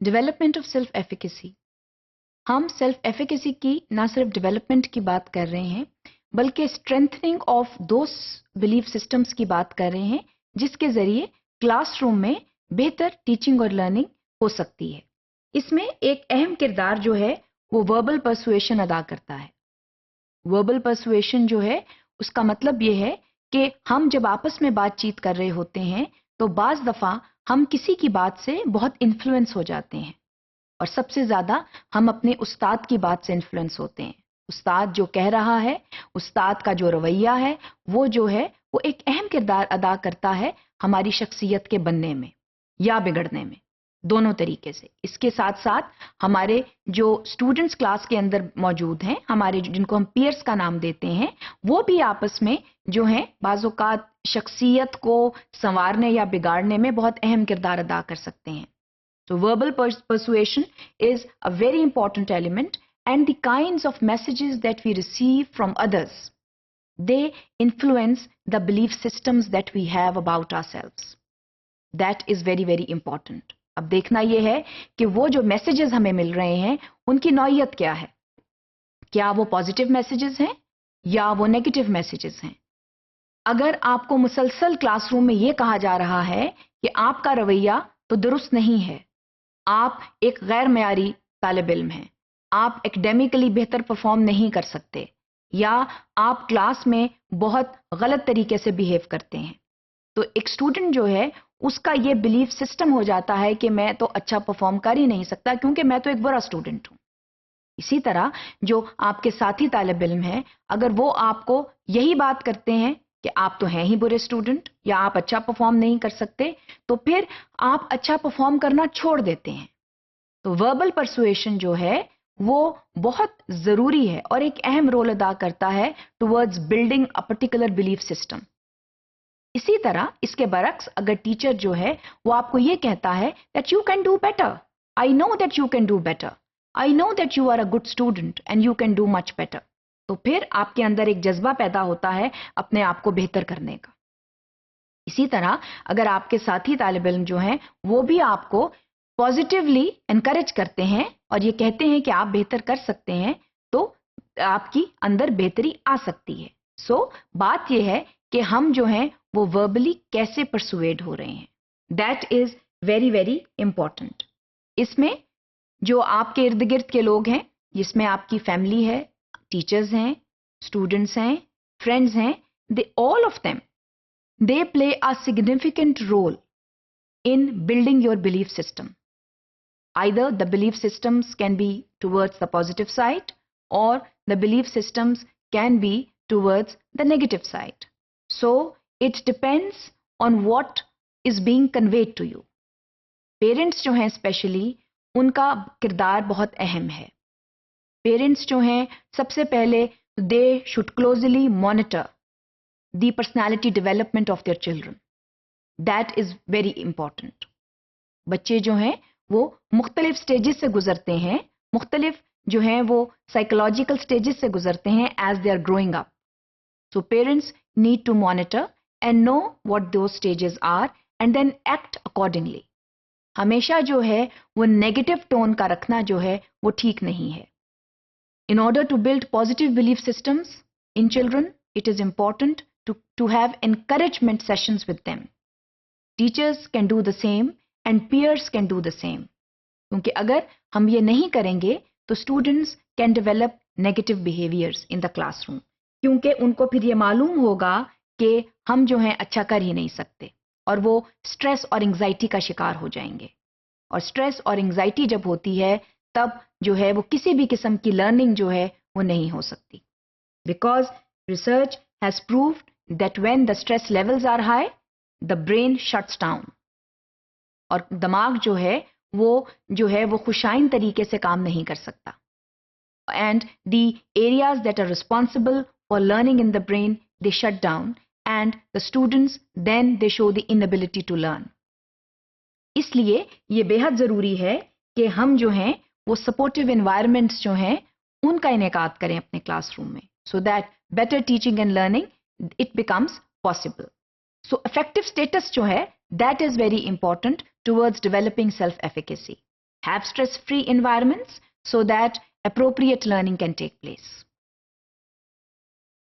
Development of self efficacy. ہم self efficacy کی نہ صرف ڈیولپمنٹ کی بات کر رہے ہیں بلکہ strengthening of those belief systems کی بات کر رہے ہیں جس کے ذریعے کلاس روم میں بہتر ٹیچنگ اور لرننگ ہو سکتی ہے. اس میں ایک اہم کردار جو ہے وہ وربل پرسویشن ادا کرتا ہے. وربل پرسویشن جو ہے اس کا مطلب یہ ہے کہ ہم جب آپس میں بات چیت کر رہے ہوتے ہیں تو بعض دفعہ ہم کسی کی بات سے بہت انفلوئنس ہو جاتے ہیں اور سب سے زیادہ ہم اپنے استاد کی بات سے انفلوئنس ہوتے ہیں. استاد جو کہہ رہا ہے، استاد کا جو رویہ ہے وہ جو ہے وہ ایک اہم کردار ادا کرتا ہے ہماری شخصیت کے بننے میں یا بگڑنے میں، دونوں طریقے سے. اس کے ساتھ ساتھ ہمارے جو اسٹوڈنٹس کلاس کے اندر موجود ہیں، ہمارے جن کو ہم پیئرس کا نام دیتے ہیں، وہ بھی آپس میں جو ہیں بعض اوقات شخصیت کو سنوارنے یا بگاڑنے میں بہت اہم کردار ادا کر سکتے ہیں. So verbal persuasion is a very important element, and the kinds of messages that we receive from others, they influence the belief systems that we have about ourselves. That is very, very important. اب دیکھنا یہ ہے کہ وہ جو messages ہمیں مل رہے ہیں ان کی نوعیت کیا ہے. کیا وہ پازیٹیو میسیجز ہیں یا وہ نیگیٹو میسیجز ہیں؟ اگر آپ کو مسلسل کلاس روم میں یہ کہا جا رہا ہے کہ آپ کا رویہ تو درست نہیں ہے، آپ ایک غیر معیاری طالب علم ہیں، آپ ایکڈیمکلی بہتر پرفارم نہیں کر سکتے، یا آپ کلاس میں بہت غلط طریقے سے بیہیو کرتے ہیں، تو ایک اسٹوڈنٹ جو ہے اس کا یہ بلیف سسٹم ہو جاتا ہے کہ میں تو اچھا پرفارم کر ہی نہیں سکتا کیونکہ میں تو ایک برا اسٹوڈنٹ ہوں. اسی طرح جو آپ کے ساتھی طالب علم ہیں، اگر وہ آپ کو یہی بات کرتے ہیں کہ آپ تو ہیں ہی برے اسٹوڈنٹ یا آپ اچھا پرفارم نہیں کر سکتے، تو پھر آپ اچھا پرفارم کرنا چھوڑ دیتے ہیں. تو وربل پرسویشن جو ہے وہ بہت ضروری ہے اور ایک اہم رول ادا کرتا ہے towards building a particular belief system. اسی طرح اس کے برعکس اگر ٹیچر جو ہے وہ آپ کو یہ کہتا ہے that you can do better, I know that you can do better, I know that you are a good student and you can do much better, تو پھر آپ کے اندر ایک جذبہ پیدا ہوتا ہے اپنے آپ کو بہتر کرنے کا. اسی طرح اگر آپ کے ساتھی طالب علم جو ہیں وہ بھی آپ کو پازیٹیولی انکریج کرتے ہیں اور یہ کہتے ہیں کہ آپ بہتر کر سکتے ہیں تو آپ کی اندر بہتری آ سکتی ہے. سو بات یہ ہے کہ ہم جو ہیں وہ وربلی کیسے پرسویڈ ہو رہے ہیں. That is very very important. اس میں جو آپ کے ارد گرد کے لوگ ہیں، جس میں آپ کی فیملی ہے، ٹیچرز ہیں، اسٹوڈنٹس ہیں، فرینڈز ہیں، all of them, they play a significant role in building your belief system. Either the belief systems can be towards the positive side or the belief systems can be towards the negative side. So it depends on what is being conveyed to you. Parents جو ہیں especially in کا کردار بہت اہم ہے. Parents جو ہیں سب سے پہلے they should closely monitor the personality development of their children. That is very important. بچے جو ہیں وہ مختلف سٹیجز سے گزرتے ہیں، مختلف جو ہیں وہ سائیکولوجیکل سٹیجز سے گزرتے ہیں as they are growing up. So parents need to monitor and know what those stages are and then act accordingly. ہمیشہ جو ہے وہ نیگیٹو ٹون کا رکھنا جو ہے وہ ٹھیک نہیں ہے. In order to build positive belief systems in children, it is important to have encouragement sessions with them. Teachers can do the same and peers can do the same. کیونکہ اگر ہم یہ نہیں کریں گے تو students can develop negative behaviors in the classroom. کیونکہ ان کو پھر یہ معلوم ہوگا کہ ہم جو ہیں اچھا کر ہی نہیں سکتے اور وہ اسٹریس اور انگزائٹی کا شکار ہو جائیں گے. اور اسٹریس اور انگزائٹی جب ہوتی ہے تب جو ہے وہ کسی بھی قسم کی لرننگ جو ہے وہ نہیں ہو سکتی. Because research has proved that when the stress levels are high the brain shuts down. اور دماغ جو ہے وہ خوشائن طریقے سے کام نہیں کر سکتا. And the areas that are responsible for learning in the brain they shut down and the students then they show the inability to learn. اس لیے یہ بے حد ضروری ہے کہ ہم جو ہیں وہ سپورٹیو انوائرمنٹس جو ہیں ان کا انعقاد کریں اپنے کلاس روم میں so that better teaching and learning it becomes possible. So effective states جو ہے that is very important towards developing self efficacy. have stress-free environments so that appropriate learning can take place.